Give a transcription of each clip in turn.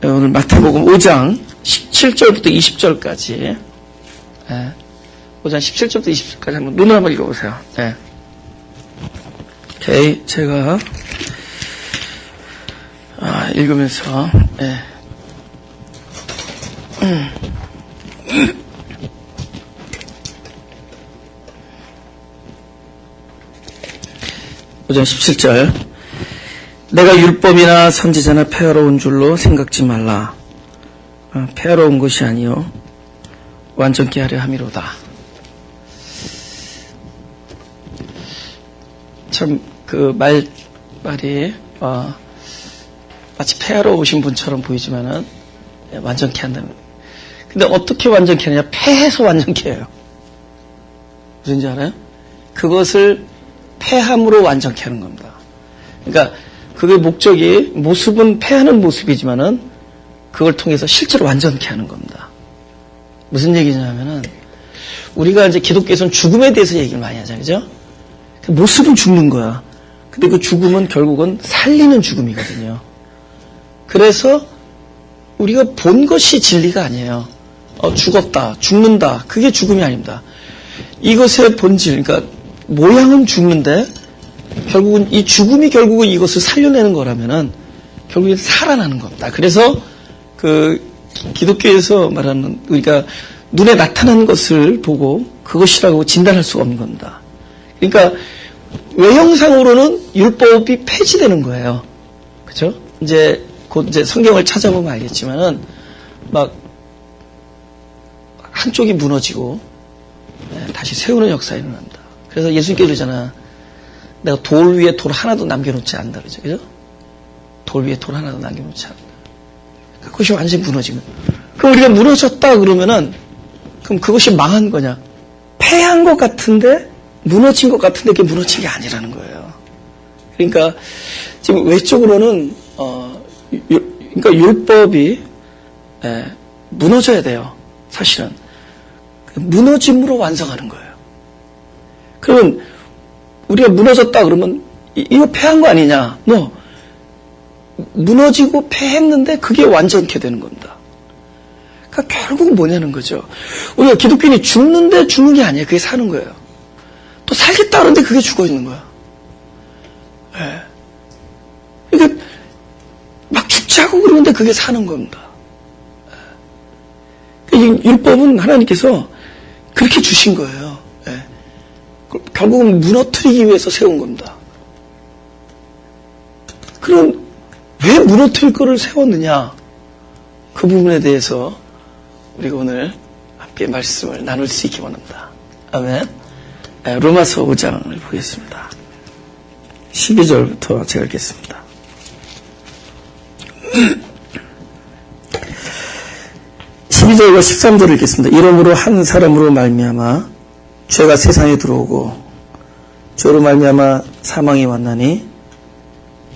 오늘 마태복음 5장 17절부터 20절까지 5장 17절부터 20절까지 한번 눈을 한번 읽어보세요. 오케이. 제가 읽으면서 5장 17절 내가 율법이나 선지자나 폐하러 온 줄로 생각지 말라. 폐하러 온 것이 아니요 완전케 하려 함이로다. 참 그 말이 마치 폐하러 오신 분처럼 보이지만은 완전케 한다는. 근데 어떻게 완전케 하느냐? 폐해서 완전케 해요. 무슨지 알아요? 그것을 폐함으로 완전케 하는 겁니다. 그러니까 그게 목적이 모습은 폐하는 모습이지만은 그걸 통해서 실제로 완전케 하는 겁니다. 무슨 얘기냐면은 우리가 이제 기독교에서는 죽음에 대해서 얘기를 많이 하잖아요. 그죠? 모습은 죽는 거야. 근데 그 죽음은 결국은 살리는 죽음이거든요. 그래서 우리가 본 것이 진리가 아니에요. 죽었다, 죽는다. 그게 죽음이 아닙니다. 이것의 본질, 그러니까 모양은 죽는데 결국은 이 죽음이 결국은 이것을 살려내는 거라면은 결국엔 살아나는 겁니다. 그래서 그 기독교에서 말하는 우리가 눈에 나타나는 것을 보고 그것이라고 진단할 수가 없는 겁니다. 그러니까 외형상으로는 율법이 폐지되는 거예요. 그렇죠? 이제 곧 이제 성경을 찾아보면 알겠지만은 막 한쪽이 무너지고 다시 세우는 역사가 일어난다. 그래서 예수님께 그러잖아. 내가 돌 위에 돌 하나도 남겨놓지 않는다. 그죠? 돌 위에 돌 하나도 남겨놓지 않는다. 그것이 완전히 무너지고. 그럼 우리가 무너졌다 그러면은, 그럼 그것이 망한 거냐? 패한 것 같은데, 무너진 것 같은데 그게 무너진 게 아니라는 거예요. 그러니까, 지금 외적으로는, 그러니까 율법이, 무너져야 돼요. 사실은. 무너짐으로 완성하는 거예요. 그러면, 우리가 무너졌다 그러면 이거 패한 거 아니냐? 무너지고 패했는데 그게 완전케 되는 겁니다. 그러니까 결국은 뭐냐는 거죠. 우리가 기독교인이 죽는데 죽는 게 아니에요. 그게 사는 거예요. 또 살겠다 그러는데 그게 죽어 있는 거야. 그러니까 막 죽지 않고 그러는데 그게 사는 겁니다. 그러니까 율법은 하나님께서 그렇게 주신 거예요. 결국은 무너뜨리기 위해서 세운 겁니다. 그럼 왜 무너뜨릴 거를 세웠느냐? 그 부분에 대해서 우리가 오늘 함께 말씀을 나눌 수 있기 원합니다. 아멘. 로마서 5장을 보겠습니다. 12절부터 제가 읽겠습니다. 12절과 13절을 읽겠습니다. 이러므로 한 사람으로 말미암아 죄가 세상에 들어오고 죄로 말미암아 사망이 왔나니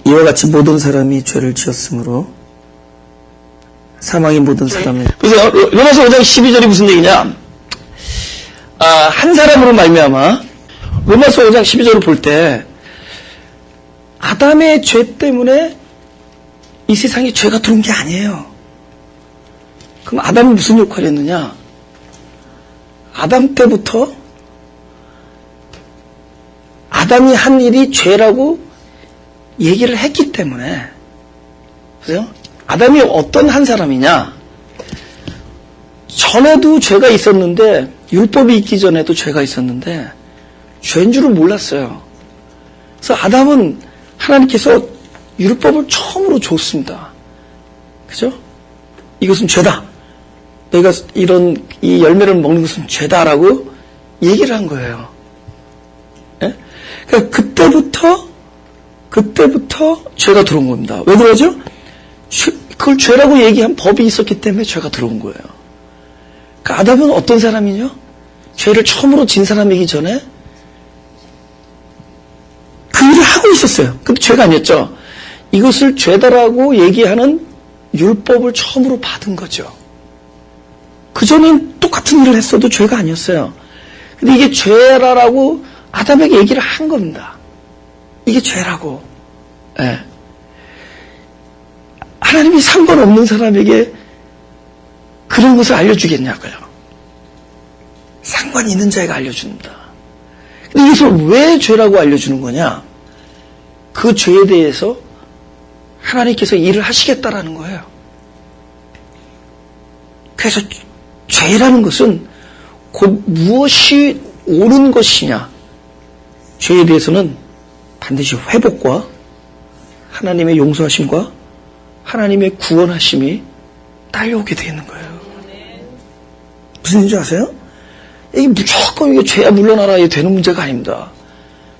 이와 같이 모든 사람이 죄를 지었으므로 사망이 모든 사람을. 그래서 로마서 5장 12절이 무슨 얘기냐? 한 사람으로 말미암아. 로마서 5장 12절을 볼 때 아담의 죄 때문에 이 세상에 죄가 들어온 게 아니에요. 그럼 아담이 무슨 역할을 했느냐? 아담 때부터 아담이 한 일이 죄라고 얘기를 했기 때문에, 그죠? 아담이 어떤 한 사람이냐? 전에도 죄가 있었는데, 율법이 있기 전에도 죄가 있었는데, 죄인 줄을 몰랐어요. 그래서 아담은 하나님께서 율법을 처음으로 줬습니다. 그죠? 이것은 죄다. 너희가 이 열매를 먹는 것은 죄다라고 얘기를 한 거예요. 그러니까 그때부터 죄가 들어온 겁니다. 왜 그러죠? 그걸 죄라고 얘기한 법이 있었기 때문에 죄가 들어온 거예요. 그러니까 아담은 어떤 사람이냐? 죄를 처음으로 진 사람이기 전에 그 일을 하고 있었어요. 근데 죄가 아니었죠. 이것을 죄다라고 얘기하는 율법을 처음으로 받은 거죠. 그전엔 똑같은 일을 했어도 죄가 아니었어요. 근데 이게 죄라라고 아담에게 얘기를 한 겁니다. 이게 죄라고. 하나님이 상관없는 사람에게 그런 것을 알려주겠냐고요. 상관이 있는 자에게 알려준다. 근데 이것을 왜 죄라고 알려주는 거냐? 그 죄에 대해서 하나님께서 일을 하시겠다라는 거예요. 그래서 죄라는 것은 곧 무엇이 옳은 것이냐? 죄에 대해서는 반드시 회복과 하나님의 용서하심과 하나님의 구원하심이 딸려오게 되어 있는 거예요. 무슨 일인지 아세요? 이게 무조건 이게 죄야 물러나라 이게 되는 문제가 아닙니다.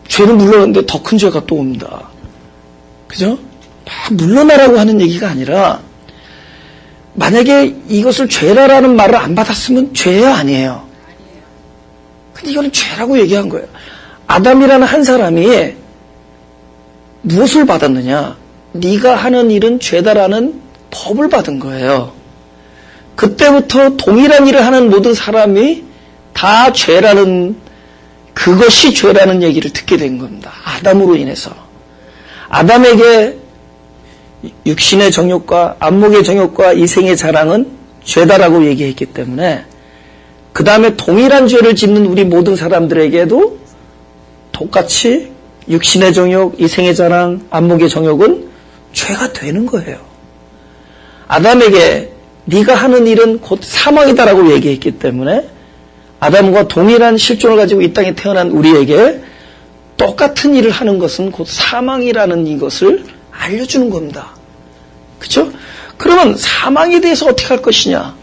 죄는 물러나는데 더 큰 죄가 또 옵니다. 그죠? 막 물러나라고 하는 얘기가 아니라 만약에 이것을 죄라라는 말을 안 받았으면 죄야 아니에요. 근데 이거는 죄라고 얘기한 거예요. 아담이라는 한 사람이 무엇을 받았느냐? 네가 하는 일은 죄다라는 법을 받은 거예요. 그때부터 동일한 일을 하는 모든 사람이 다 죄라는, 그것이 죄라는 얘기를 듣게 된 겁니다. 아담으로 인해서. 아담에게 육신의 정욕과 안목의 정욕과 이생의 자랑은 죄다라고 얘기했기 때문에 그 다음에 동일한 죄를 짓는 우리 모든 사람들에게도 똑같이 육신의 정욕, 이생의 자랑, 안목의 정욕은 죄가 되는 거예요. 아담에게 네가 하는 일은 곧 사망이다라고 얘기했기 때문에 아담과 동일한 실존을 가지고 이 땅에 태어난 우리에게 똑같은 일을 하는 것은 곧 사망이라는 이것을 알려주는 겁니다. 그렇죠? 그러면 사망에 대해서 어떻게 할 것이냐?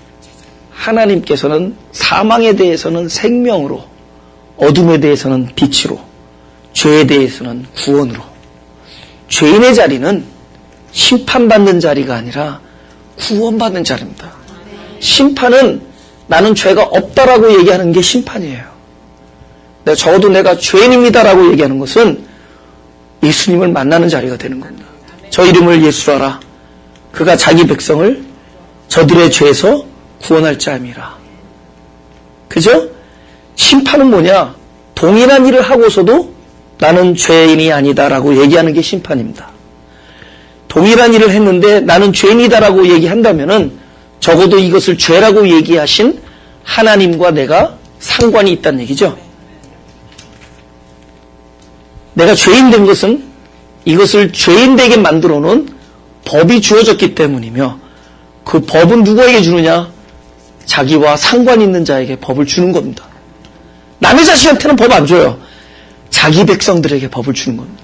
하나님께서는 사망에 대해서는 생명으로, 어둠에 대해서는 빛으로, 죄에 대해서는 구원으로. 죄인의 자리는 심판받는 자리가 아니라 구원받는 자리입니다. 심판은 나는 죄가 없다라고 얘기하는 게 심판이에요. 적어도 내가 죄인입니다라고 얘기하는 것은 예수님을 만나는 자리가 되는 겁니다. 저 이름을 예수라라. 그가 자기 백성을 저들의 죄에서 구원할 자임이라. 그죠? 심판은 뭐냐? 동일한 일을 하고서도 나는 죄인이 아니다라고 얘기하는 게 심판입니다. 동일한 일을 했는데 나는 죄인이다라고 얘기한다면은 적어도 이것을 죄라고 얘기하신 하나님과 내가 상관이 있다는 얘기죠. 내가 죄인 된 것은 이것을 죄인 되게 만들어 놓은 법이 주어졌기 때문이며 그 법은 누구에게 주느냐? 자기와 상관 있는 자에게 법을 주는 겁니다. 남의 자식한테는 법 안 줘요. 자기 백성들에게 법을 주는 겁니다.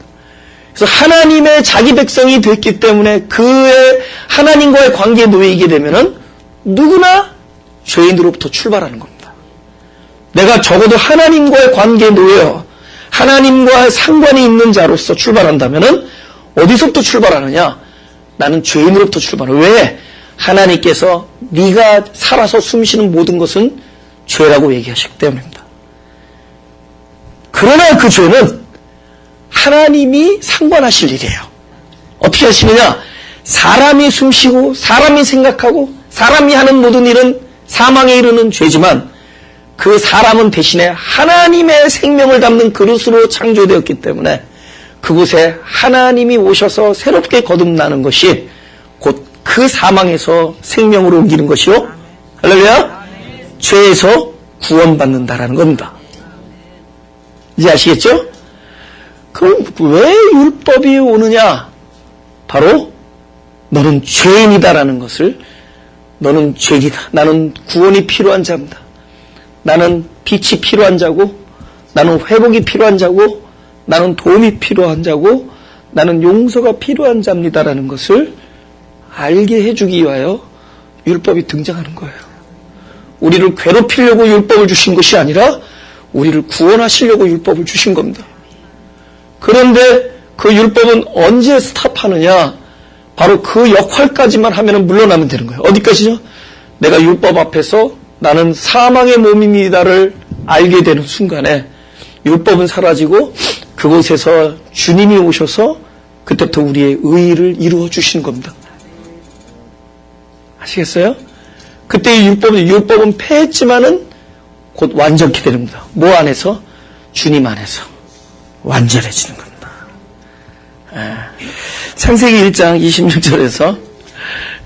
그래서 하나님의 자기 백성이 됐기 때문에 그의 하나님과의 관계에 놓이게 되면은 누구나 죄인으로부터 출발하는 겁니다. 내가 적어도 하나님과의 관계에 놓여 하나님과 상관이 있는 자로서 출발한다면은 어디서부터 출발하느냐? 나는 죄인으로부터 출발해. 왜? 하나님께서 네가 살아서 숨쉬는 모든 것은 죄라고 얘기하시기 때문입니다. 그러나 그 죄는 하나님이 상관하실 일이에요. 어떻게 하시느냐? 사람이 숨쉬고 사람이 생각하고 사람이 하는 모든 일은 사망에 이르는 죄지만 그 사람은 대신에 하나님의 생명을 담는 그릇으로 창조되었기 때문에 그곳에 하나님이 오셔서 새롭게 거듭나는 것이 곧 그 사망에서 생명으로 옮기는 것이요. 할렐루야. 죄에서 구원받는다라는 겁니다. 이제 아시겠죠? 그럼 왜 율법이 오느냐? 바로 너는 죄인이다라는 것을, 너는 죄이다. 나는 구원이 필요한 자입니다. 나는 빛이 필요한 자고, 나는 회복이 필요한 자고, 나는 도움이 필요한 자고, 나는 용서가 필요한 자입니다라는 것을 알게 해주기 위하여 율법이 등장하는 거예요. 우리를 괴롭히려고 율법을 주신 것이 아니라 우리를 구원하시려고 율법을 주신 겁니다. 그런데 그 율법은 언제 스탑하느냐? 바로 그 역할까지만 하면 물러나면 되는 거예요. 어디까지죠? 내가 율법 앞에서 나는 사망의 몸입니다를 알게 되는 순간에 율법은 사라지고 그곳에서 주님이 오셔서 그때부터 우리의 의의를 이루어 주시는 겁니다. 아시겠어요? 그때 율법은 패했지만은 곧 완전케 되는 겁니다. 뭐 안에서? 주님 안에서 완전해지는 겁니다. 창세기 1장 26절에서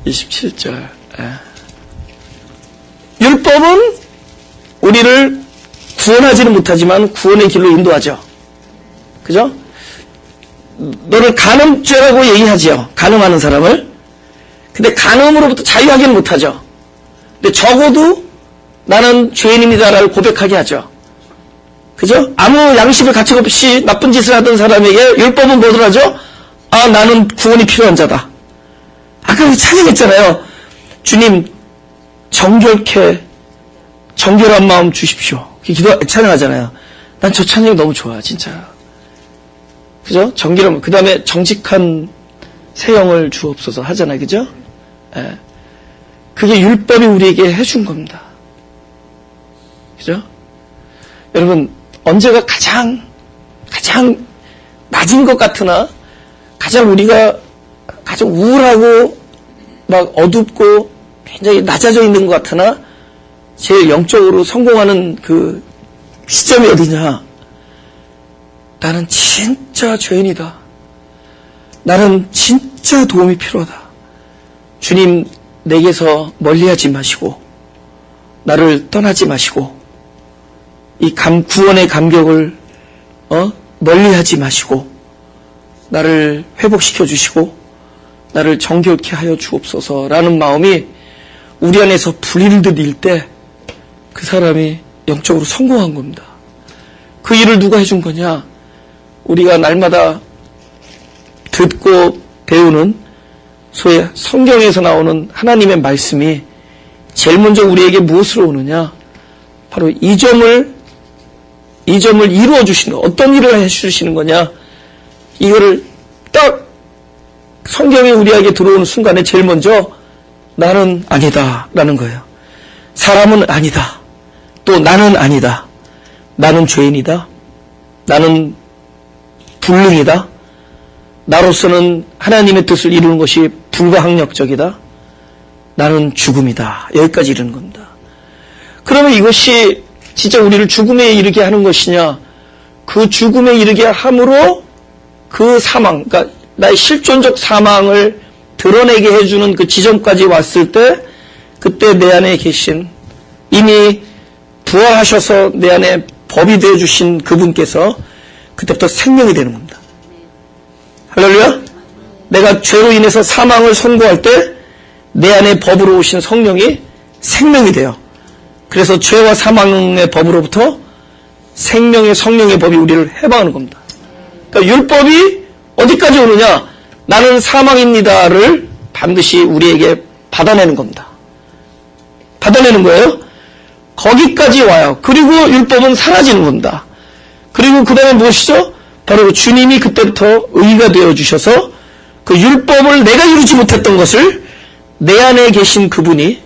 27절. 율법은 우리를 구원하지는 못하지만 구원의 길로 인도하죠. 그죠? 너를 간음죄라고 얘기하지요. 간음하는 사람을. 근데 간음으로부터 자유하기는 못하죠. 근데 적어도 나는 죄인입니다라고 고백하게 하죠. 그죠? 아무 양심의 가책 없이 나쁜 짓을 하던 사람에게 율법은 뭐를 하죠? 아, 나는 구원이 필요한 자다. 아까 찬양했잖아요. 주님, 정결한 마음 주십시오. 찬양하잖아요. 난 저 찬양이 너무 좋아, 진짜. 그죠? 정결한, 그 다음에 정직한 새 영을 주옵소서 하잖아요. 그죠? 예. 그게 율법이 우리에게 해준 겁니다. 그죠? 여러분, 언제가 가장 낮은 것 같으나, 우리가 가장 우울하고, 막 어둡고, 굉장히 낮아져 있는 것 같으나, 제일 영적으로 성공하는 그 시점이 어디냐? 나는 진짜 죄인이다. 나는 진짜 도움이 필요하다. 주님, 내게서 멀리하지 마시고, 나를 떠나지 마시고, 이 구원의 감격을 멀리하지 마시고, 나를 회복시켜 주시고, 나를 정결케 하여 주옵소서라는 마음이 우리 안에서 불일듯 일 때 그 사람이 영적으로 성공한 겁니다. 그 일을 누가 해준 거냐? 우리가 날마다 듣고 배우는 소위 성경에서 나오는 하나님의 말씀이 제일 먼저 우리에게 무엇으로 오느냐? 바로 이 점을 이루어 주시는, 어떤 일을 해 주시는 거냐? 이거를 딱 성경이 우리에게 들어오는 순간에 제일 먼저 나는 아니다 라는 거예요. 사람은 아니다. 또 나는 아니다. 나는 죄인이다. 나는 불능이다. 나로서는 하나님의 뜻을 이루는 것이 불가항력적이다. 나는 죽음이다. 여기까지 이르는 겁니다. 그러면 이것이 진짜 우리를 죽음에 이르게 하는 것이냐? 그 죽음에 이르게 함으로 그 사망, 그러니까 나의 실존적 사망을 드러내게 해주는 그 지점까지 왔을 때, 그때 내 안에 계신, 이미 부활하셔서 내 안에 법이 되어주신 그분께서 그때부터 생명이 되는 겁니다. 할렐루야? 내가 죄로 인해서 사망을 선고할 때 내 안에 법으로 오신 성령이 생명이 돼요. 그래서 죄와 사망의 법으로부터 생명의 성령의 법이 우리를 해방하는 겁니다. 그러니까 율법이 어디까지 오느냐? 나는 사망입니다를 반드시 우리에게 받아내는 겁니다. 받아내는 거예요. 거기까지 와요. 그리고 율법은 사라지는 겁니다. 그리고 그 다음에 무엇이죠? 바로 주님이 그때부터 의가 되어주셔서 그 율법을 내가 이루지 못했던 것을 내 안에 계신 그분이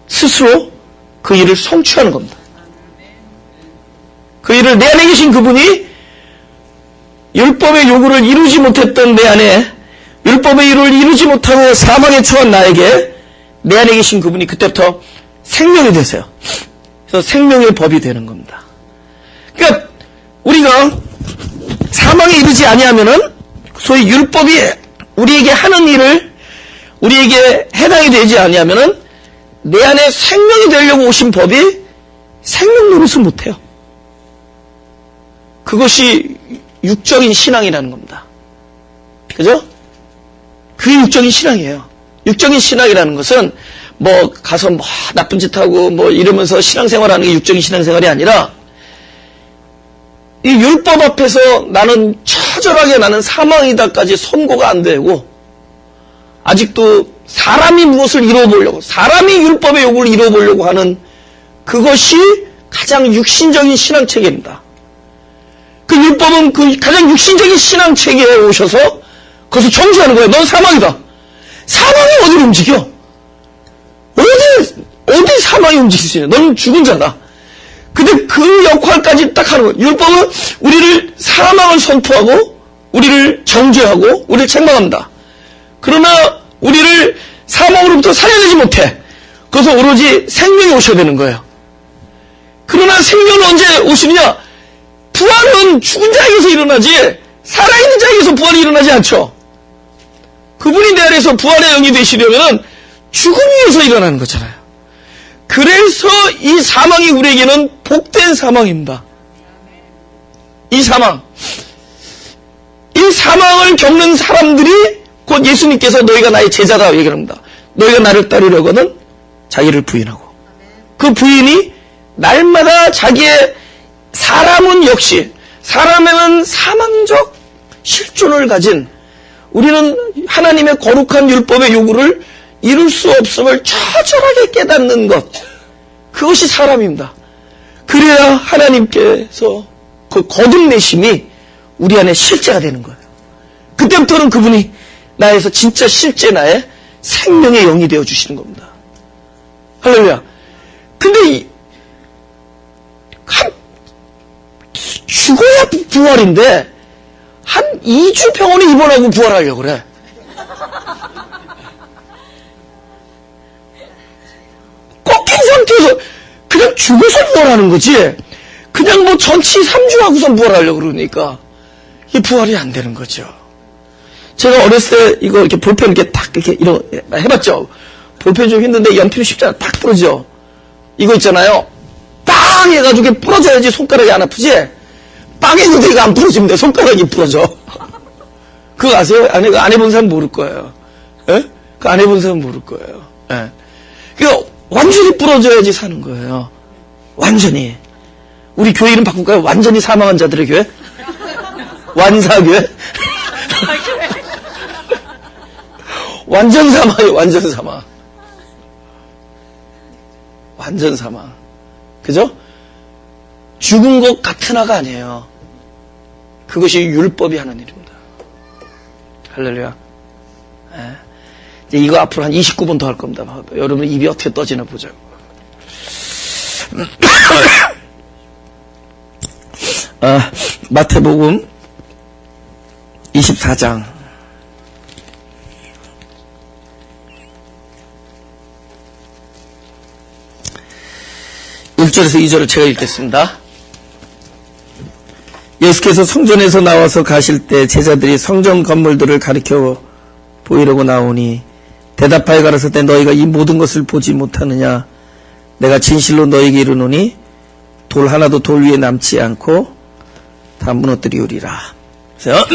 스스로 그 일을 성취하는 겁니다. 그 일을 내 안에 계신 그분이 율법의 요구를 이루지 못했던 내 안에, 율법의 요구를 이루지 못하고 사망에 처한 나에게 내 안에 계신 그분이 그때부터 생명이 되세요. 그래서 생명의 법이 되는 겁니다. 그러니까 우리가 사망에 이르지 아니하면은 소위 율법이 우리에게 하는 일을 우리에게 해당이 되지 아니하면은 내 안에 생명이 되려고 오신 법이 생명 노릇을 못해요. 그것이 육적인 신앙이라는 겁니다. 그죠? 그게 육적인 신앙이에요. 육적인 신앙이라는 것은 뭐 가서 뭐 나쁜 짓 하고 뭐 이러면서 신앙생활하는 게 육적인 신앙생활이 아니라 이 율법 앞에서 나는 처절하게 나는 사망이다까지 선고가 안 되고 아직도 사람이 무엇을 이루어보려고 사람이 율법의 요구를 이루어보려고 하는 그것이 가장 육신적인 신앙체계입니다. 그 율법은 그 가장 육신적인 신앙체계에 오셔서 그것을 정지하는 거예요. 넌 사망이다. 사망이 어디를 움직여? 어디 사망이 움직일 수 있냐? 너는 죽은 자다. 근데 그 역할까지 딱 하는 거예요. 율법은 우리를 사망을 선포하고 우리를 정죄하고 우리를 책망합니다. 그러나 우리를 사망으로부터 살려내지 못해. 그래서 오로지 생명이 오셔야 되는 거예요. 그러나 생명은 언제 오시느냐? 부활은 죽은 자에게서 일어나지 살아있는 자에게서 부활이 일어나지 않죠. 그분이 내 안에서 부활의 영이 되시려면 죽음 위에서 일어나는 거잖아요. 그래서 이 사망이 우리에게는 복된 사망입니다. 이 사망을 겪는 사람들이 곧 예수님께서 너희가 나의 제자다 얘기합니다. 너희가 나를 따르려거든 자기를 부인하고, 그 부인이 날마다 자기의, 사람은 역시 사람에는 사망적 실존을 가진, 우리는 하나님의 거룩한 율법의 요구를 이룰 수 없음을 처절하게 깨닫는 것, 그것이 사람입니다. 그래야 하나님께서 그 거듭내심이 우리 안에 실제가 되는 거예요. 그때부터는 그분이 나에서 진짜 실제 나의 생명의 영이 되어주시는 겁니다. 할렐루야. 근데 죽어야 부활인데 한 2주 병원에 입원하고 부활하려고 그래. 꺾인 상태에서 그냥 죽어서 부활하는 거지. 그냥 뭐 전치 3주 하고선 부활하려고 그러니까 이 부활이 안 되는 거죠. 제가 어렸을 때 이거 이렇게 볼펜 이렇게 탁 이렇게 이런 해봤죠. 볼펜 좀 힘든데 연필이 쉽잖아. 탁 부러져. 이거 있잖아요. 빵 해가지고 이렇게 부러져야지 손가락이 안 아프지. 빵 했는데 이거 안 부러지면 내 손가락이 부러져. 그거 아세요? 안 해본 사람 모를 거예요. 예? 그거 안 해본 사람 모를 거예요. 예. 그러니까 완전히 부러져야지 사는 거예요. 완전히. 우리 교회 이름 바꿀까요? 완전히 사망한 자들의 교회? 완사교회? 완전 사망이에요. 완전 사망. 완전 사망. 그죠? 죽은 것 같은 아가 아니에요. 그것이 율법이 하는 일입니다. 할렐루야. 네. 이제 이거 앞으로 한 29분 더 할 겁니다. 여러분 입이 어떻게 떠지나 보자고. 마태복음 24장 1절에서 2절을 제가 읽겠습니다. 예수께서 성전에서 나와서 가실 때 제자들이 성전 건물들을 가리켜 보이려고 나오니 대답하여 가라사대 너희가 이 모든 것을 보지 못하느냐. 내가 진실로 너희에게 이르노니 돌 하나도 돌 위에 남지 않고 다 무너뜨리우리라. 그래서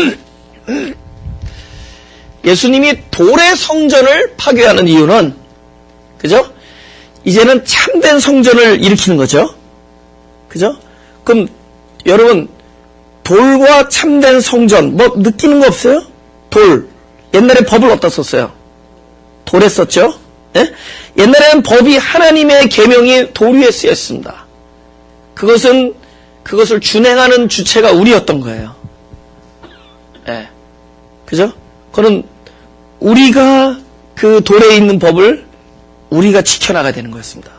예수님이 돌의 성전을 파괴하는 이유는, 그죠? 이제는 참된 성전을 일으키는 거죠. 그죠? 그럼 여러분 돌과 참된 성전 뭐 느끼는 거 없어요? 돌. 옛날에 법을 어디다 썼어요? 돌에 썼죠? 예? 옛날에는 법이 하나님의 계명이 돌 위에 쓰였습니다. 그것을 준행하는 주체가 우리였던 거예요. 예. 그죠? 그거는 우리가 그 돌에 있는 법을 우리가 지켜나가야 되는 거였습니다.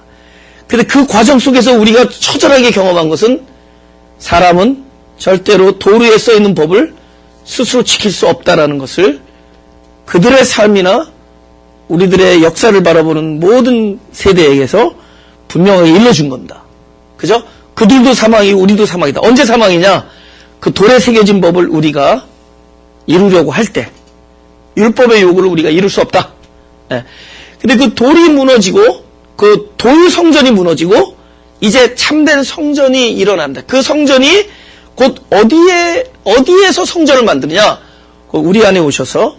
근데 그 과정 속에서 우리가 처절하게 경험한 것은 사람은 절대로 돌 위에 써있는 법을 스스로 지킬 수 없다라는 것을 그들의 삶이나 우리들의 역사를 바라보는 모든 세대에게서 분명하게 일러준 겁니다. 그죠? 그들도 사망이고 우리도 사망이다. 언제 사망이냐? 그 돌에 새겨진 법을 우리가 이루려고 할 때 율법의 요구를 우리가 이룰 수 없다. 예. 근데 그 돌이 무너지고 그 돌 성전이 무너지고 이제 참된 성전이 일어난다. 그 성전이 곧 어디에서 성전을 만드느냐? 우리 안에 오셔서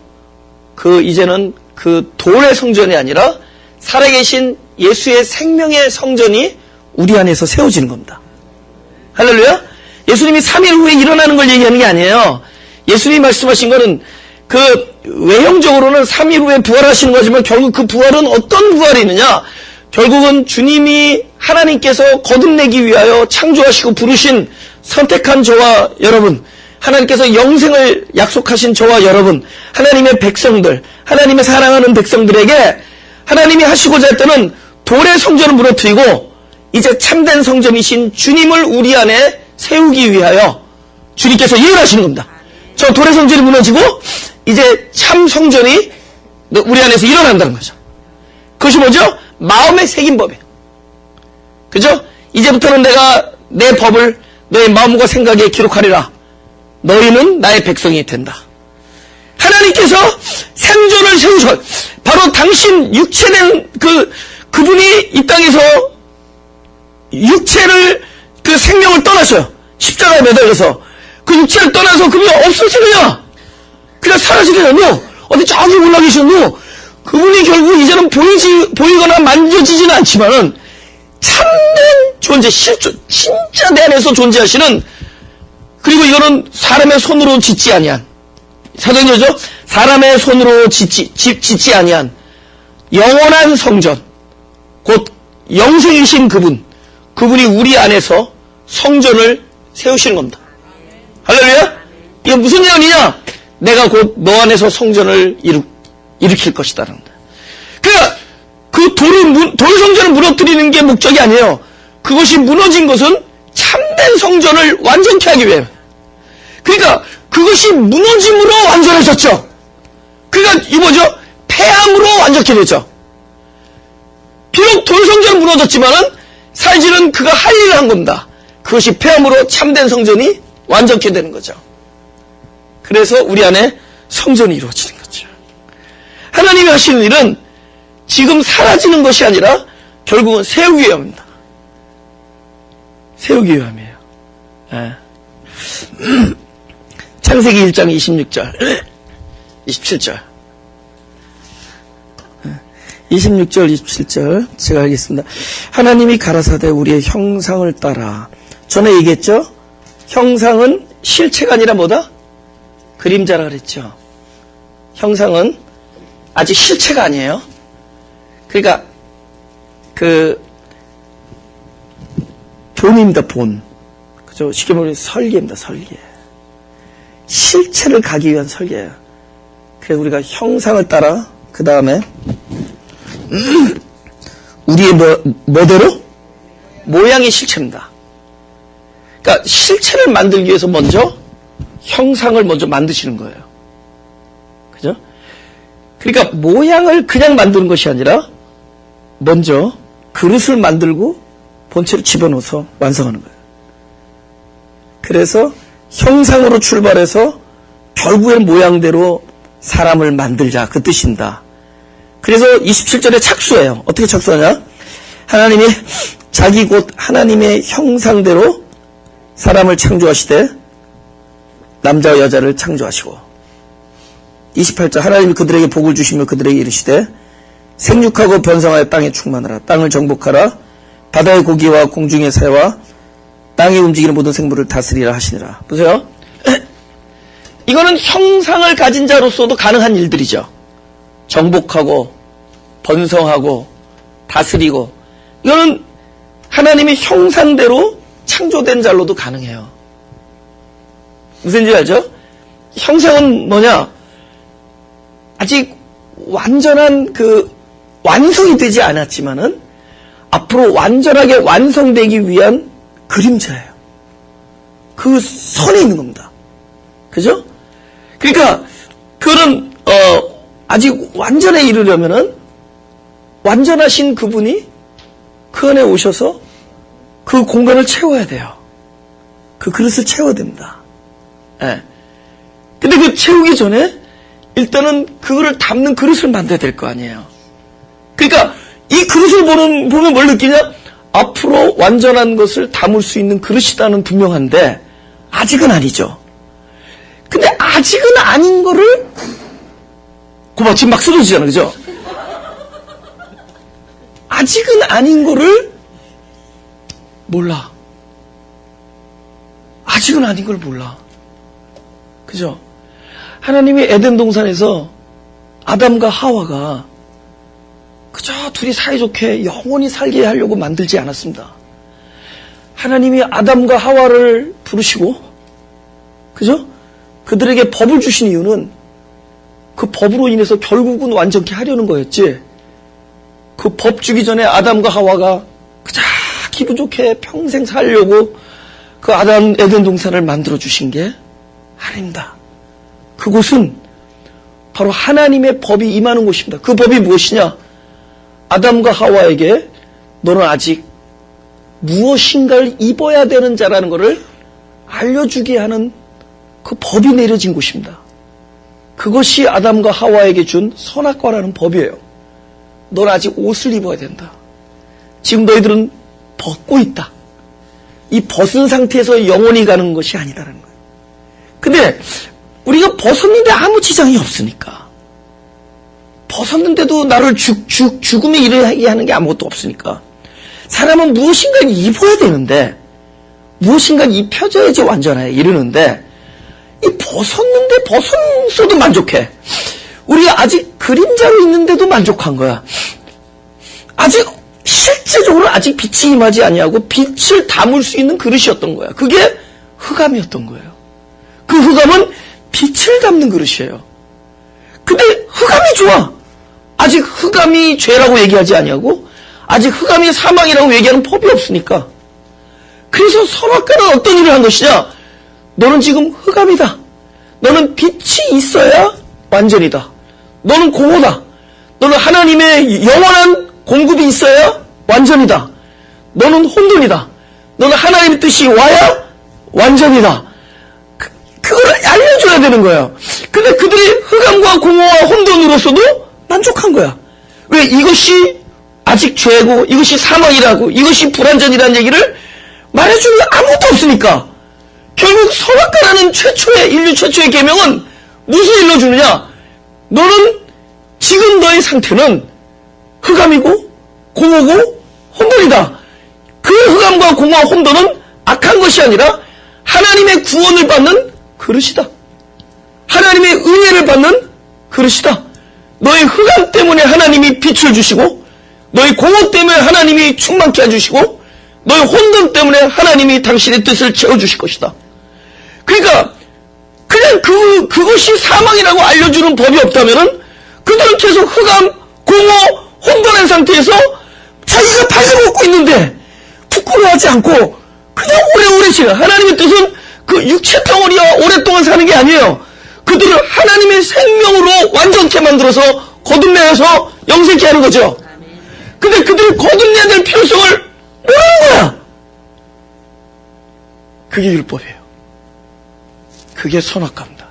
이제는 그 돌의 성전이 아니라 살아계신 예수의 생명의 성전이 우리 안에서 세워지는 겁니다. 할렐루야? 예수님이 3일 후에 일어나는 걸 얘기하는 게 아니에요. 예수님이 말씀하신 거는 외형적으로는 3일 후에 부활하시는 거지만 결국 그 부활은 어떤 부활이느냐? 결국은 주님이 하나님께서 거듭내기 위하여 창조하시고 부르신 선택한 저와 여러분, 하나님께서 영생을 약속하신 저와 여러분, 하나님의 백성들, 하나님의 사랑하는 백성들에게 하나님이 하시고자 했던 돌의 성전을 무너뜨리고 이제 참된 성전이신 주님을 우리 안에 세우기 위하여 주님께서 예언하시는 겁니다. 저 돌의 성전이 무너지고 이제 참 성전이 우리 안에서 일어난다는 거죠. 그것이 뭐죠? 마음에 새긴 법이에요. 그죠? 이제부터는 내가 내 법을 너의 마음과 생각에 기록하리라. 너희는 나의 백성이 된다. 하나님께서 생존을 세우셔. 바로 당신 육체된 그분이 이 땅에서 육체를, 그 생명을 떠나셔요. 십자가에 매달려서. 그 육체를 떠나서 그분이 없어지느냐? 그냥 사라지느냐? 어디 저기 올라 계셨노? 그분이 결국 이제는 보이거나 만져지지는 않지만은 참된 존재, 진짜 내 안에서 존재하시는, 그리고 이거는 사람의 손으로 짓지 아니한, 사도행전이죠? 사람의 손으로 짓지 아니한 영원한 성전, 곧 영생이신 그분이 우리 안에서 성전을 세우시는 겁니다. 할렐루야? 이게 무슨 예언이냐? 내가 곧 너 안에서 성전을 일으킬 것이다라는 거다. 그러니까 그 돌 성전을 무너뜨리는 게 목적이 아니에요. 그것이 무너진 것은 참된 성전을 완전케 하기 위해. 그러니까 그것이 무너짐으로 완전해졌죠. 그러니까 이 뭐죠? 폐함으로 완전케 됐죠. 비록 돌 성전은 무너졌지만은 사실은 그가 할 일을 한 겁니다. 그것이 폐함으로 참된 성전이 완전케 되는 거죠. 그래서 우리 안에 성전이 이루어지는 거죠. 하나님이 하시는 일은 지금 사라지는 것이 아니라 결국은 세우기 위함입니다. 세우기 위함이에요. 네. 창세기 1장 26절, 27절. 26절, 27절. 제가 하겠습니다. 하나님이 가라사대 우리의 형상을 따라. 전에 얘기했죠? 형상은 실체가 아니라 뭐다? 그림자라 그랬죠. 형상은 아직 실체가 아니에요. 그러니까 본입니다. 본. 그죠? 쉽게 말하면 설계입니다. 설계. 실체를 가기 위한 설계예요. 그래서 우리가 형상을 따라 그 다음에 우리의 뭐대로? 모양이 실체입니다. 그러니까 실체를 만들기 위해서 먼저 형상을 먼저 만드시는 거예요. 그죠? 그러니까 모양을 그냥 만드는 것이 아니라 먼저 그릇을 만들고 본체를 집어넣어서 완성하는 거예요. 그래서 형상으로 출발해서 결국엔 모양대로 사람을 만들자, 그 뜻입니다. 그래서 27절에 착수해요. 어떻게 착수하냐? 하나님이 자기 곧 하나님의 형상대로 사람을 창조하시되 남자와 여자를 창조하시고 28절 하나님이 그들에게 복을 주시며 그들에게 이르시되 생육하고 번성하여 땅에 충만하라. 땅을 정복하라. 바다의 고기와 공중의 새와 땅에 움직이는 모든 생물을 다스리라 하시니라. 보세요. 이거는 형상을 가진 자로서도 가능한 일들이죠. 정복하고 번성하고 다스리고 이거는 하나님의 형상대로 창조된 자로도 가능해요. 무슨 지 알죠? 형상은 뭐냐? 아직 완전한 완성이 되지 않았지만은 앞으로 완전하게 완성되기 위한 그림자예요. 그 선에 있는 겁니다. 그죠? 그러니까 그거는 아직 완전에 이르려면은 완전하신 그분이 그 안에 오셔서 그 공간을 채워야 돼요. 그 그릇을 채워야 됩니다. 예. 근데 그 채우기 전에 일단은 그거를 담는 그릇을 만들어야 될 거 아니에요. 그러니까 이 그릇을 보면 뭘 느끼냐? 앞으로 완전한 것을 담을 수 있는 그릇이다는 분명한데 아직은 아니죠. 근데 아직은 아닌 거를 지금 막 쓰러지잖아, 그죠? 아직은 아닌 거를 몰라. 아직은 아닌 걸 몰라. 그죠? 하나님이 에덴 동산에서 아담과 하와가 그저 둘이 사이좋게 영원히 살게 하려고 만들지 않았습니다. 하나님이 아담과 하와를 부르시고, 그죠? 그들에게 법을 주신 이유는 그 법으로 인해서 결국은 완전케 하려는 거였지. 그 법 주기 전에 아담과 하와가 그저 기분 좋게 평생 살려고 그 에덴 동산을 만들어 주신 게 아닙니다. 그곳은 바로 하나님의 법이 임하는 곳입니다. 그 법이 무엇이냐? 아담과 하와에게 너는 아직 무엇인가를 입어야 되는 자라는 것을 알려주게 하는 그 법이 내려진 곳입니다. 그것이 아담과 하와에게 준 선악과라는 법이에요. 넌 아직 옷을 입어야 된다. 지금 너희들은 벗고 있다. 이 벗은 상태에서 영원히 가는 것이 아니라는 거예요. 근데 우리가 벗었는데 아무 지장이 없으니까, 벗었는데도 나를 죽음에 이르게 하는 게 아무것도 없으니까, 사람은 무엇인가 입어야 되는데, 무엇인가 입혀져야지 완전해 이르는데, 이 벗었는데 벗었어도 만족해. 우리가 아직 그림자로 있는데도 만족한 거야. 아직 실제적으로 아직 빛이 임하지 아니하고 빛을 담을 수 있는 그릇이었던 거야. 그게 흑암이었던 거예요. 그 흑암은 빛을 담는 그릇이에요. 근데 흑암이 좋아. 아직 흑암이 죄라고 얘기하지 아니하고 아직 흑암이 사망이라고 얘기하는 법이 없으니까. 그래서 선악과는 어떤 일을 한 것이냐? 너는 지금 흑암이다. 너는 빛이 있어야 완전이다. 너는 공허다. 너는 하나님의 영원한 공급이 있어야 완전이다. 너는 혼돈이다. 너는 하나님의 뜻이 와야 완전이다. 그걸 알려줘야 되는 거예요. 근데 그들이 흑암과 공허와 혼돈으로서도 만족한 거야. 왜? 이것이 아직 죄고 이것이 사망이라고 이것이 불완전이라는 얘기를 말해주는 게 아무것도 없으니까. 결국 선악과라는 인류 최초의 계명은 무엇을 일러주느냐? 너는 지금 너의 상태는 흑암이고 공허고 혼돈이다. 그 흑암과 공허와 혼돈은 악한 것이 아니라 하나님의 구원을 받는 그릇이다. 하나님의 은혜를 받는 그릇이다. 너의 흑암 때문에 하나님이 빛을 주시고, 너의 공허 때문에 하나님이 충만케 해주시고, 너의 혼돈 때문에 하나님이 당신의 뜻을 채워주실 것이다. 그러니까 그냥 그것이 사망이라고 알려주는 법이 없다면은 그들은 계속 흑암, 공허, 혼돈한 상태에서 자기가 발려먹고 있는데 부끄러워하지 않고 그냥 오래오래 지내. 하나님의 뜻은 그 육체 덩어리와 오랫동안 사는 게 아니에요. 그들을 하나님의 생명으로 완전케 만들어서 거듭내서 영생케 하는 거죠. 근데 그들이 거듭내야 될 필요성을 모르는 거야. 그게 율법이에요. 그게 선악과입니다.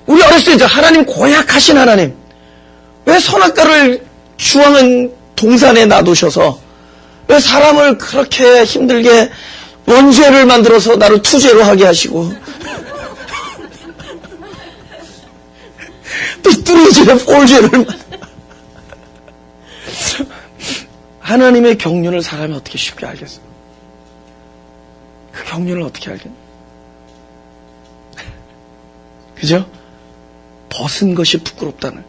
우리 어렸을 때 하나님 고약하신 하나님, 왜 선악과를 주황은 동산에 놔두셔서 왜 사람을 그렇게 힘들게 원죄를 만들어서 나를 투죄로 하게 하시고 또 뚜루지에 폴죄를 하나님의 경륜을 사람이 어떻게 쉽게 알겠어? 그 경륜을 어떻게 알겠냐? 그죠? 벗은 것이 부끄럽다는,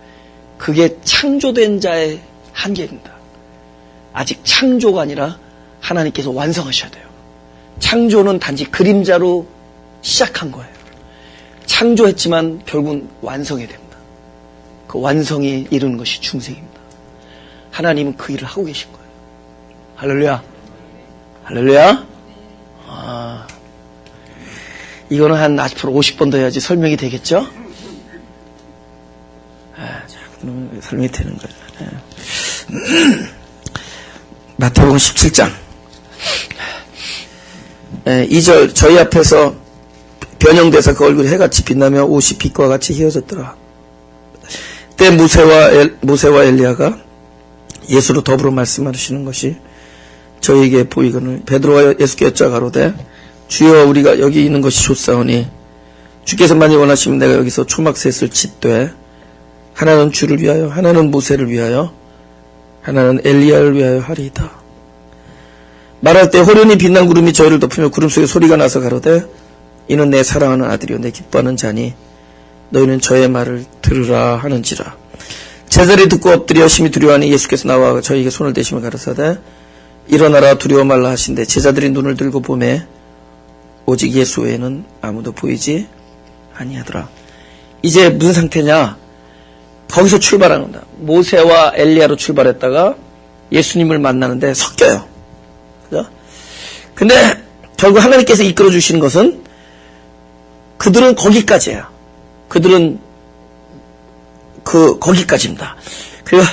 그게 창조된 자의 한계입니다. 아직 창조가 아니라 하나님께서 완성하셔야 돼요. 창조는 단지 그림자로 시작한 거예요. 창조했지만 결국은 완성해야 됩니다. 그 완성에 이르는 것이 중생입니다. 하나님은 그 일을 하고 계신 거예요. 할렐루야. 할렐루야. 이거는 한 앞으로 50번 더 해야지 설명이 되겠죠? 그러면 설명이 되는 거예요. 마태복음 17장 2절, 저희 앞에서 변형돼서 그 얼굴이 해같이 빛나며 옷이 빛과 같이 휘어졌더라. 때 모세와 엘리야가 예수로 더불어 말씀하시는 것이 저희에게 보이거늘 베드로가 예수께 여짜가로되 주여 우리가 여기 있는 것이 좋사오니 주께서 만일 원하시면 내가 여기서 초막셋을 짓되 하나는 주를 위하여 하나는 모세를 위하여 하나는 엘리야를 위하여 하리이다. 말할 때 호련히 빛난 구름이 저희를 덮으며 구름 속에 소리가 나서 가로되 이는 내 사랑하는 아들이요 내 기뻐하는 자니 너희는 저의 말을 들으라 하는지라. 제자들이 듣고 엎드려 심히 두려워하니 예수께서 나와 저희에게 손을 대시며 가라사대 일어나라 두려워 말라 하신대 제자들이 눈을 들고 보매 오직 예수 외에는 아무도 보이지 아니하더라. 이제 무슨 상태냐? 거기서 출발하는 겁니다. 모세와 엘리야로 출발했다가 예수님을 만나는데 섞여요. 그죠? 근데 결국 하나님께서 이끌어 주시는 것은 그들은 거기까지예요. 그들은 거기까지입니다. 그리고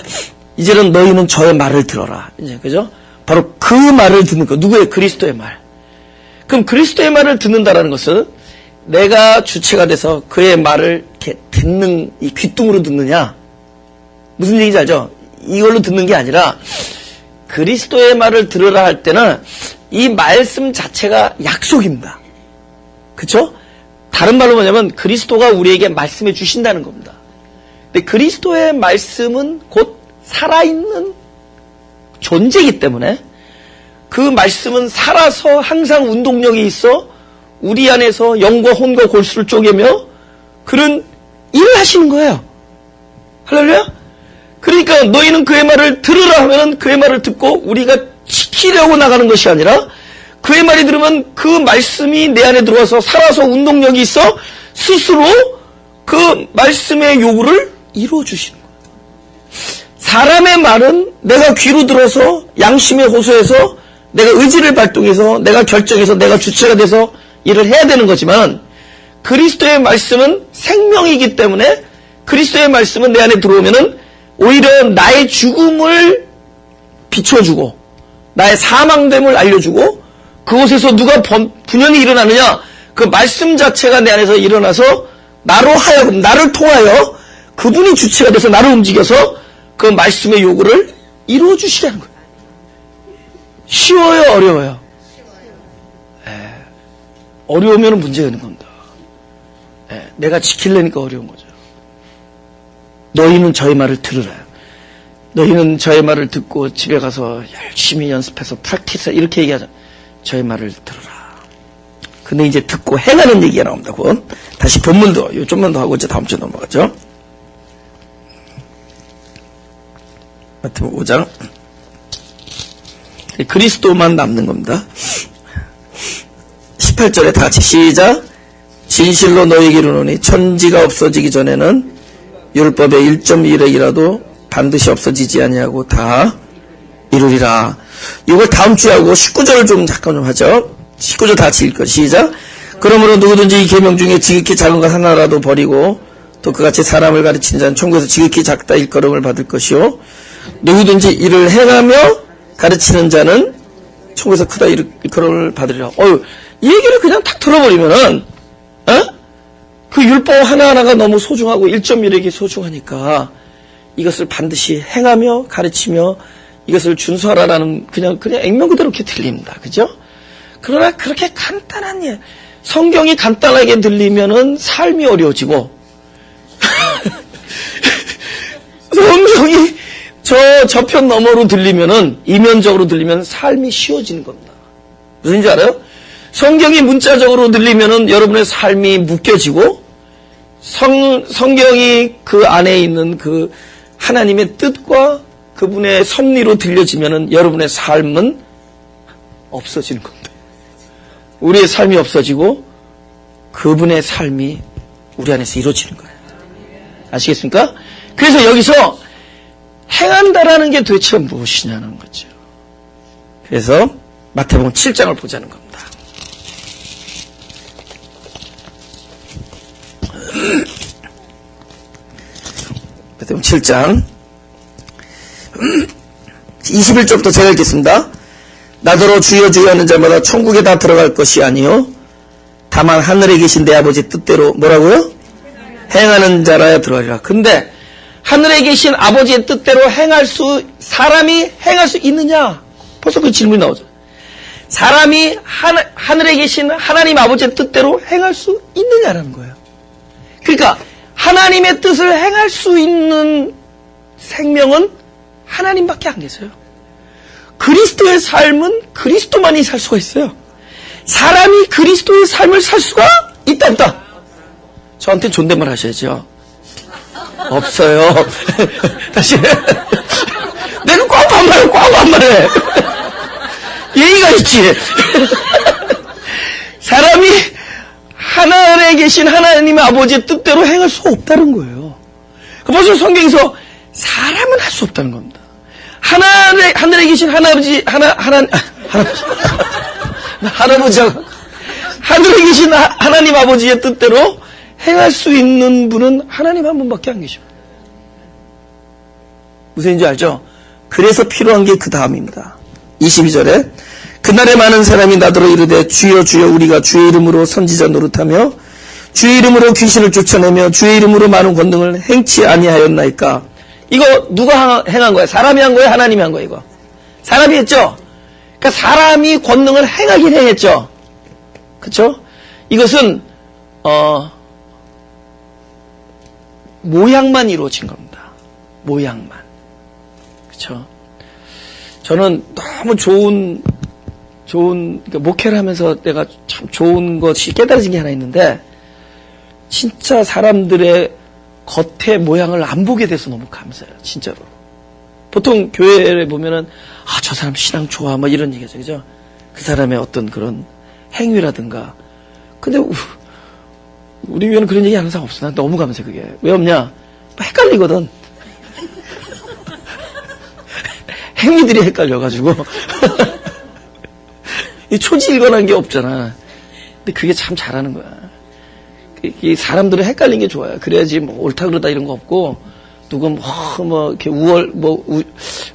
이제는 너희는 저의 말을 들어라. 이제 그죠? 바로 그 말을 듣는 거. 누구의? 그리스도의 말. 그럼 그리스도의 말을 듣는다라는 것은 내가 주체가 돼서 그의 말을 이렇게 듣는, 이 귓등으로 듣느냐? 무슨 얘기인지 알죠? 이걸로 듣는 게 아니라 그리스도의 말을 들으라 할 때는 이 말씀 자체가 약속입니다. 그쵸? 다른 말로 뭐냐면 그리스도가 우리에게 말씀해 주신다는 겁니다. 근데 그리스도의 말씀은 곧 살아있는 존재이기 때문에 그 말씀은 살아서 항상 운동력이 있어 우리 안에서 영과 혼과 골수를 쪼개며 그런 일을 하시는 거예요. 할렐루야? 그러니까 너희는 그의 말을 들으라 하면은 그의 말을 듣고 우리가 지키려고 나가는 것이 아니라 그의 말이 들으면 그 말씀이 내 안에 들어와서 살아서 운동력이 있어 스스로 그 말씀의 요구를 이루어 주시는 거예요. 사람의 말은 내가 귀로 들어서 양심에 호소해서 내가 의지를 발동해서 내가 결정해서 내가 주체가 돼서 일을 해야 되는 거지만 그리스도의 말씀은 생명이기 때문에 그리스도의 말씀은 내 안에 들어오면은 오히려 나의 죽음을 비춰주고 나의 사망됨을 알려주고 그곳에서 누가 분연히 일어나느냐 그 말씀 자체가 내 안에서 일어나서 나로 하여금 나를 통하여 그분이 주체가 돼서 나를 움직여서 그 말씀의 요구를 이루어 주시라는 거예요. 쉬워요? 어려워요? 어려우면 문제가 있는 겁니다. 내가 지키려니까 어려운 거죠. 너희는 저의 말을 들으라. 너희는 저의 말을 듣고 집에 가서 열심히 연습해서 프랙티스 이렇게 얘기하자. 저의 말을 들으라. 근데 이제 듣고 행하는 얘기가 나옵니다. 그건 다시 본문도 좀만 더 하고 이제 다음 주에 넘어가죠. 마태복음 5장 그리스도만 남는 겁니다. 18절에 다 같이 시작. 진실로 너희에게 이르노니 천지가 없어지기 전에는 율법의 1.1획이라도 반드시 없어지지 아니하고 다 이루리라. 이걸 다음 주에 하고 19절을 좀 잠깐 좀 하죠. 19절 다 같이 읽고 시작. 그러므로 누구든지 이 계명 중에 지극히 작은 것 하나라도 버리고 또 그같이 사람을 가르치는 자는 천국에서 지극히 작다 일컬음을 받을 것이요 누구든지 이를 행하며 가르치는 자는 천국에서 크다 일컬음을 받으리라. 이 얘기를 그냥 탁 들어버리면은 그 율법 하나하나가 너무 소중하고 1.1획이 소중하니까 이것을 반드시 행하며 가르치며 이것을 준수하라라는 그냥 액면 그대로 이렇게 들립니다. 그죠? 그러나 그렇게 간단한 예 성경이 간단하게 들리면은 삶이 어려워지고 성경이 저편 너머로 들리면은 이면적으로 들리면 삶이 쉬워지는 겁니다. 무슨지 알아요? 성경이 문자적으로 들리면은 여러분의 삶이 묶여지고 성경이 그 안에 있는 그 하나님의 뜻과 그분의 섭리로 들려지면은 여러분의 삶은 없어지는 겁니다. 우리의 삶이 없어지고 그분의 삶이 우리 안에서 이루어지는 거예요. 아시겠습니까? 그래서 여기서 행한다라는 게 도대체 무엇이냐는 거죠. 그래서 마태복음 7장을 보자는 겁니다. 마태복음 7장 21절부터 제가 읽겠습니다. 나더러 주여 주여 하는 자마다 천국에 다 들어갈 것이 아니요 다만 하늘에 계신 내 아버지 뜻대로 뭐라고요? 행하는 자라야 들어가리라. 근데 하늘에 계신 아버지의 뜻대로 사람이 행할 수 있느냐? 벌써 그 질문이 나오죠. 사람이 하늘에 계신 하나님 아버지의 뜻대로 행할 수 있느냐라는 거예요. 그러니까 하나님의 뜻을 행할 수 있는 생명은 하나님밖에 안 계세요. 그리스도의 삶은 그리스도만이 살 수가 있어요. 사람이 그리스도의 삶을 살 수가 있다 없다? 저한테 존댓말 하셔야죠. 없어요. 다시 내가 꽉 반말해. 예의가 있지. 사람이 하늘에 계신 하나님 아버지의 뜻대로 행할 수가 없다는 거예요. 벌써 성경에서 사람은 할 수 없다는 겁니다. 하늘에 계신 할아버지가 하늘에 계신 하나님 아버지의 뜻대로 행할 수 있는 분은 하나님 한 분밖에 안 계십니다. 무슨 인지 알죠? 그래서 필요한 게 그 다음입니다. 22절에 그날에 많은 사람이 나더러 이르되 주여 주여 우리가 주의 이름으로 선지자 노릇하며 주의 이름으로 귀신을 쫓아내며 주의 이름으로 많은 권능을 행치 아니하였나이까. 이거 누가 행한 거야? 사람이 한 거야? 하나님이 한 거야? 이거 사람이 했죠. 그러니까 사람이 권능을 행하긴 했죠. 그렇죠? 이것은 모양만 이루어진 겁니다. 모양만. 그렇죠? 저는 너무 좋은 그러니까 목회를 하면서 내가 참 좋은 것이 깨달아진 게 하나 있는데, 진짜 사람들의 겉의 모양을 안 보게 돼서 너무 감사해요. 진짜로. 보통 교회에 보면은 저 사람 신앙 좋아 뭐 이런 얘기죠. 그죠? 그 사람의 어떤 그런 행위라든가. 근데 우리 교회는 그런 얘기 하는 사람 없어. 난 너무 감사해. 그게 왜 없냐? 헷갈리거든. 행위들이 헷갈려가지고 이 초지일관한 게 없잖아. 근데 그게 참 잘하는 거야. 이 사람들은 헷갈린 게 좋아요. 그래야지 뭐 옳다 그러다 이런 거 없고, 누가 뭐 이렇게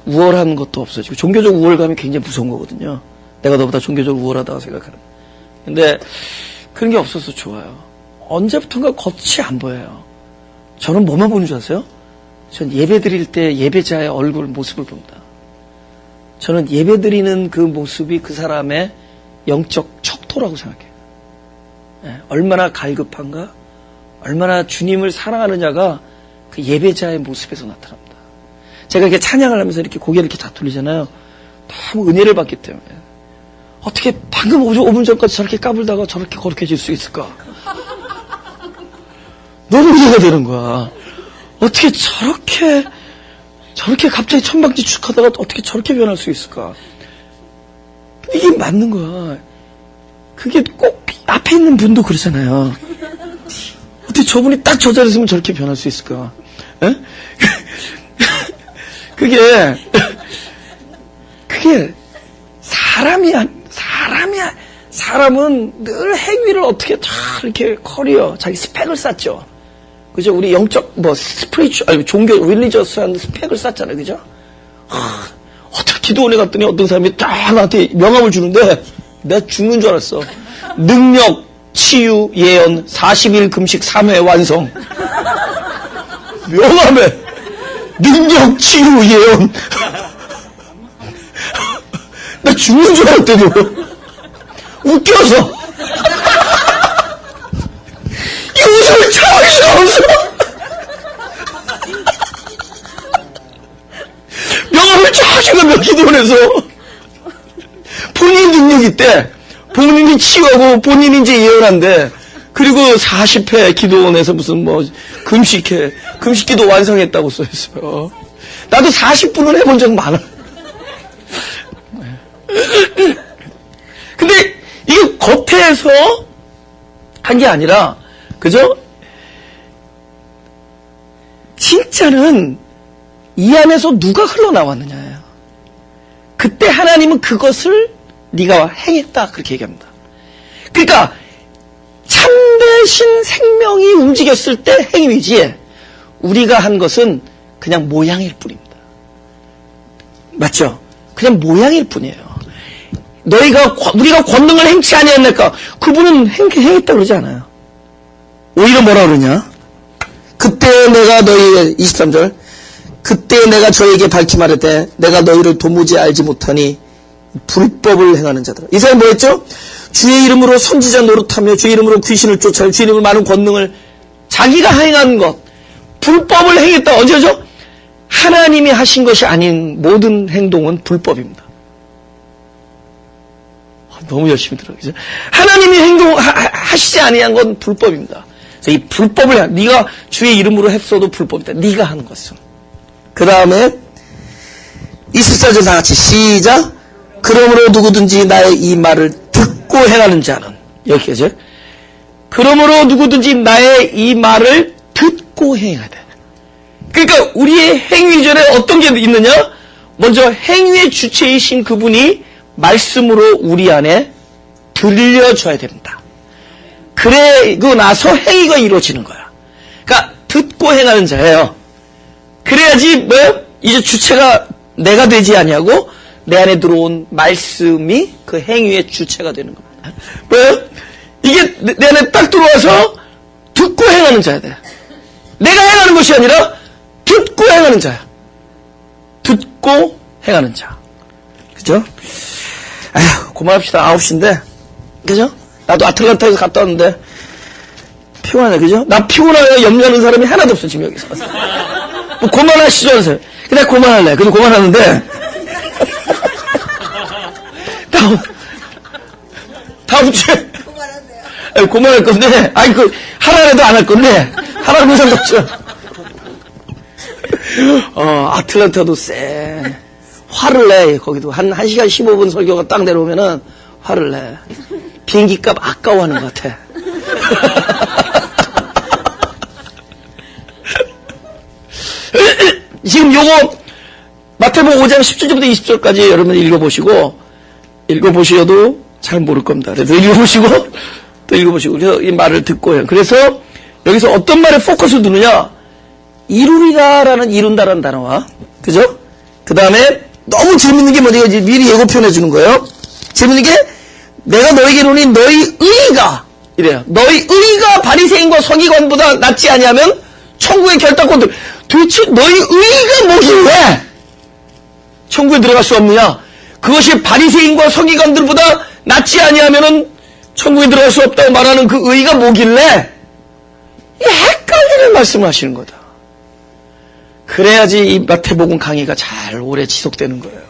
우월한 것도 없어지고. 종교적 우월감이 굉장히 무서운 거거든요. 내가 너보다 종교적으로 우월하다고 생각하는. 근데 그런 게 없어서 좋아요. 언제부턴가 겉이 안 보여요. 저는 뭐만 보는 줄 아세요? 전 예배 드릴 때 예배자의 얼굴 모습을 봅니다. 저는 예배 드리는 그 모습이 그 사람의 영적 척도라고 생각해요. 얼마나 갈급한가, 얼마나 주님을 사랑하느냐가 그 예배자의 모습에서 나타납니다. 제가 이렇게 찬양을 하면서 이렇게 고개를 이렇게 다 돌리잖아요. 너무 은혜를 받기 때문에. 어떻게 방금 5분 전까지 저렇게 까불다가 저렇게 거룩해질 수 있을까? 너무 이해가 되는 거야. 어떻게 저렇게 갑자기 천방지축하다가 어떻게 저렇게 변할 수 있을까? 이게 맞는 거야. 그게 꼭 앞에 있는 분도 그러잖아요. 어떻게 저분이 딱 저 자리에 있으면 저렇게 변할 수 있을까? 에? 그게 사람은 늘 행위를 어떻게 다 이렇게 자기 스펙을 쌓죠. 그죠? 우리 영적, 종교, 릴리저스한 스펙을 쌓잖아요. 그죠? 어떻게 기도원에 갔더니 어떤 사람이 딱 나한테 명함을 주는데, 내가 죽는 줄 알았어. 능력, 치유, 예언, 40일 금식 3회 완성. 명함에 능력, 치유, 예언. 나 죽는 줄 알았더니 웃겨서 이 웃음을 참을 수가 없어. 명함을 쫙 주면 기도원에서 본인 능력이 있대. 본인이 치유하고 본인이 이제 예언한대. 그리고 40회 기도원에서 무슨 금식기도 완성했다고 써있어요. 나도 40분은 해본 적 많아. 근데 이게 겉에서 한 게 아니라, 그죠? 진짜는 이 안에서 누가 흘러나왔느냐예요. 그때 하나님은 그것을 네가 행했다 그렇게 얘기합니다. 그러니까 참되신 생명이 움직였을 때 행위지, 우리가 한 것은 그냥 모양일 뿐입니다. 맞죠? 그냥 모양일 뿐이에요. 우리가 권능을 행치 아니했나까? 그분은 행했다 그러지 않아요. 오히려 뭐라 그러냐? 그때 내가 23절, 그때 내가 저에게 밝히 말했되 내가 너희를 도무지 알지 못하니 불법을 행하는 자들아. 이 사람이 뭐였죠? 주의 이름으로 선지자 노릇하며 주의 이름으로 귀신을 쫓아내며 주의 이름으로 많은 권능을, 자기가 행한 것, 불법을 행했다. 언제죠? 하나님이 하신 것이 아닌 모든 행동은 불법입니다. 너무 열심히 들어요. 그죠? 하나님이 하시지 아니한 건 불법입니다. 그래서 이 불법을, 네가 주의 이름으로 했어도 불법이다. 네가 하는 것은. 그 다음에 24절 다 같이 시작. 그러므로 누구든지 나의 이 말을 듣고 행하는 자는, 여기까지. 그러므로 누구든지 나의 이 말을 듣고 행해야 돼. 그러니까 우리의 행위 전에 어떤 게 있느냐? 먼저 행위의 주체이신 그분이 말씀으로 우리 안에 들려줘야 됩니다. 그러고 나서 행위가 이루어지는 거야. 그러니까 듣고 행하는 자예요. 그래야지 이제 주체가 내가 되지 아니하고 내 안에 들어온 말씀이 그 행위의 주체가 되는 겁니다. 이게 내 안에 딱 들어와서 듣고 행하는 자야 돼. 내가 행하는 것이 아니라 듣고 행하는 자야. 듣고 행하는 자. 그죠? 아휴, 그만합시다. 9시인데. 그죠? 나도 아틀란타에서 갔다 왔는데 피곤하네. 그죠? 나 피곤하게 염려하는 사람이 하나도 없어 지금 여기서. 뭐 그만하시죠 하세요. 근데 그만할래. 그래도 그만하는데 다음 주에 그만할 건데, 아니, 하라해도 안 할 건데, 하라는 상관없죠. 아틀란타도 쎄. 화를 내, 거기도. 한 1시간 15분 설교가 딱 내려오면은, 화를 내. 비행기 값 아까워하는 것 같아. 지금 요거, 마태복음 5장 10절부터 20절까지 여러분 읽어보셔도 잘 모를 겁니다. 그래서 읽어보시고, 또 읽어보시고, 그래서 이 말을 듣고 해요. 그래서 여기서 어떤 말에 포커스를 두느냐? 이루리라라는 이룬다라는 단어와, 그죠? 그 다음에 너무 재밌는 게 뭐냐? 미리 예고편해 주는 거예요. 재밌는 게, 내가 너에게 이르노니 너희 의의가, 이래요. 너희 의의가 바리새인과 서기관보다 낫지 아니하면 천국의 결단권들. 도대체 너희 의의가 뭐길래 천국에 들어갈 수 없느냐? 그것이 바리새인과 서기관들보다 낫지 아니하면은 천국에 들어갈 수 없다고 말하는 그 의의가 뭐길래? 헷갈리는 말씀을 하시는 거다. 그래야지 이 마태복음 강의가 잘 오래 지속되는 거예요.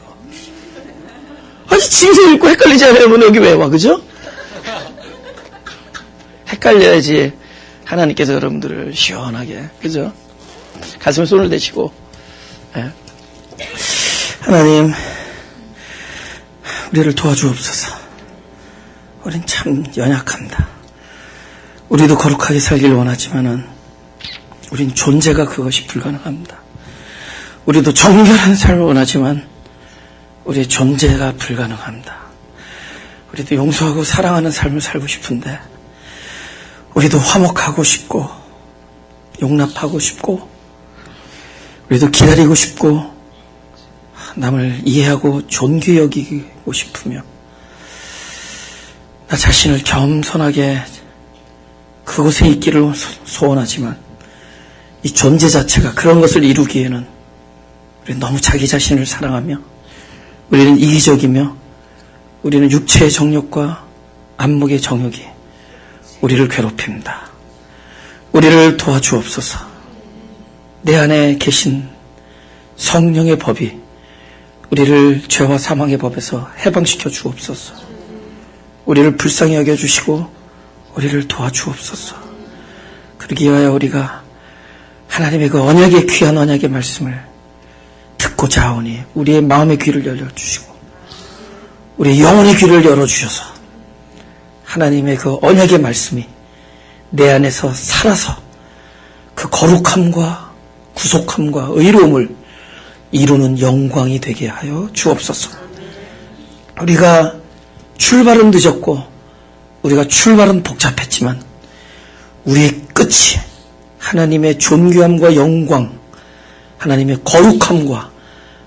아니, 짐승 읽고 헷갈리지 않으면 여기 왜 와, 그죠? 헷갈려야지 하나님께서 여러분들을 시원하게, 그죠? 가슴에 손을 대시고, 네. 하나님, 우리를 도와주옵소서. 우린 참 연약합니다. 우리도 거룩하게 살길 원하지만은 우린 존재가 그것이 불가능합니다. 우리도 정결한 삶을 원하지만 우리의 존재가 불가능합니다. 우리도 용서하고 사랑하는 삶을 살고 싶은데 우리도 화목하고 싶고 용납하고 싶고 우리도 기다리고 싶고 남을 이해하고 존귀 여기고 싶으며 나 자신을 겸손하게 그곳에 있기를 소원하지만 이 존재 자체가 그런 것을 이루기에는 우리는 너무 자기 자신을 사랑하며 우리는 이기적이며 우리는 육체의 정욕과 안목의 정욕이 우리를 괴롭힙니다. 우리를 도와주옵소서. 내 안에 계신 성령의 법이 우리를 죄와 사망의 법에서 해방시켜 주옵소서. 우리를 불쌍히 여겨주시고 우리를 도와주옵소서. 그러기 위하여 우리가 하나님의 그 언약의 귀한 언약의 말씀을 듣고자 하오니 우리의 마음의 귀를 열려주시고 우리의 영혼의 귀를 열어주셔서 하나님의 그 언약의 말씀이 내 안에서 살아서 그 거룩함과 구속함과 의로움을 이루는 영광이 되게 하여 주옵소서. 우리가 출발은 늦었고 우리가 출발은 복잡했지만 우리의 끝이 하나님의 존귀함과 영광, 하나님의 거룩함과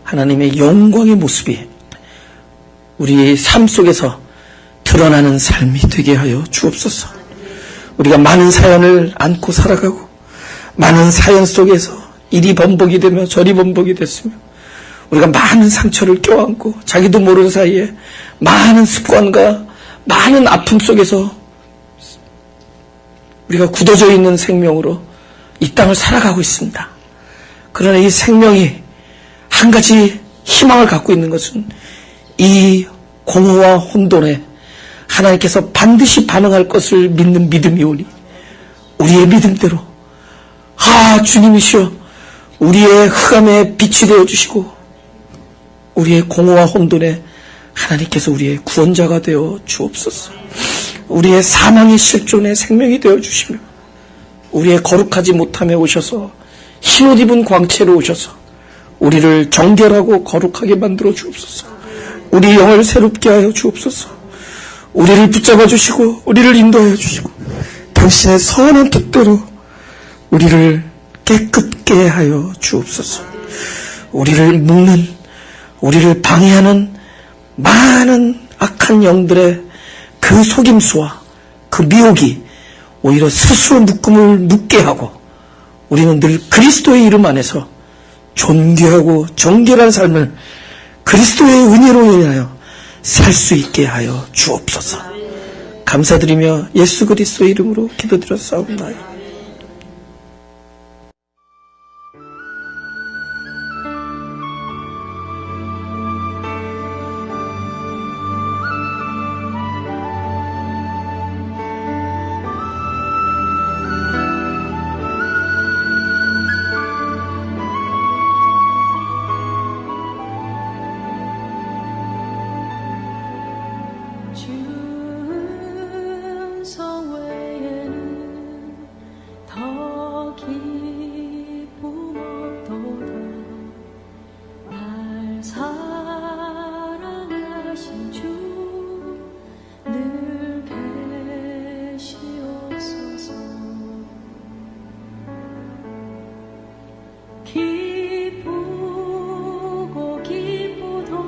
하나님의 영광의 모습이 우리의 삶 속에서 드러나는 삶이 되게 하여 주옵소서. 우리가 많은 사연을 안고 살아가고 많은 사연 속에서 이리 번복이 되며 저리 번복이 됐으며 우리가 많은 상처를 껴안고 자기도 모르는 사이에 많은 습관과 많은 아픔 속에서 우리가 굳어져 있는 생명으로 이 땅을 살아가고 있습니다. 그러나 이 생명이 한 가지 희망을 갖고 있는 것은 이 공허와 혼돈에 하나님께서 반드시 반응할 것을 믿는 믿음이 오니 우리의 믿음대로 주님이시여 우리의 흑암에 빛이 되어주시고 우리의 공허와 혼돈에 하나님께서 우리의 구원자가 되어 주옵소서. 우리의 사망의 실존의 생명이 되어주시며 우리의 거룩하지 못함에 오셔서 흰옷 입은 광채로 오셔서 우리를 정결하고 거룩하게 만들어 주옵소서. 우리 영을 새롭게 하여 주옵소서. 우리를 붙잡아 주시고 우리를 인도하여 주시고 당신의 선한 뜻대로 우리를 깨끗게 하여 주옵소서. 우리를 묶는 우리를 방해하는 많은 악한 영들의 그 속임수와 그 미혹이 오히려 스스로 묶음을 눕게 하고 우리는 늘 그리스도의 이름 안에서 존귀하고 정결한 삶을 그리스도의 은혜로 인하여 살 수 있게 하여 주옵소서. 감사드리며 예수 그리스도의 이름으로 기도드렸사옵나이다. 충성 외에는 더 기쁨 없도다. 날 사랑하신 주 늘 계시옵소서. 기쁘고 기쁘도다.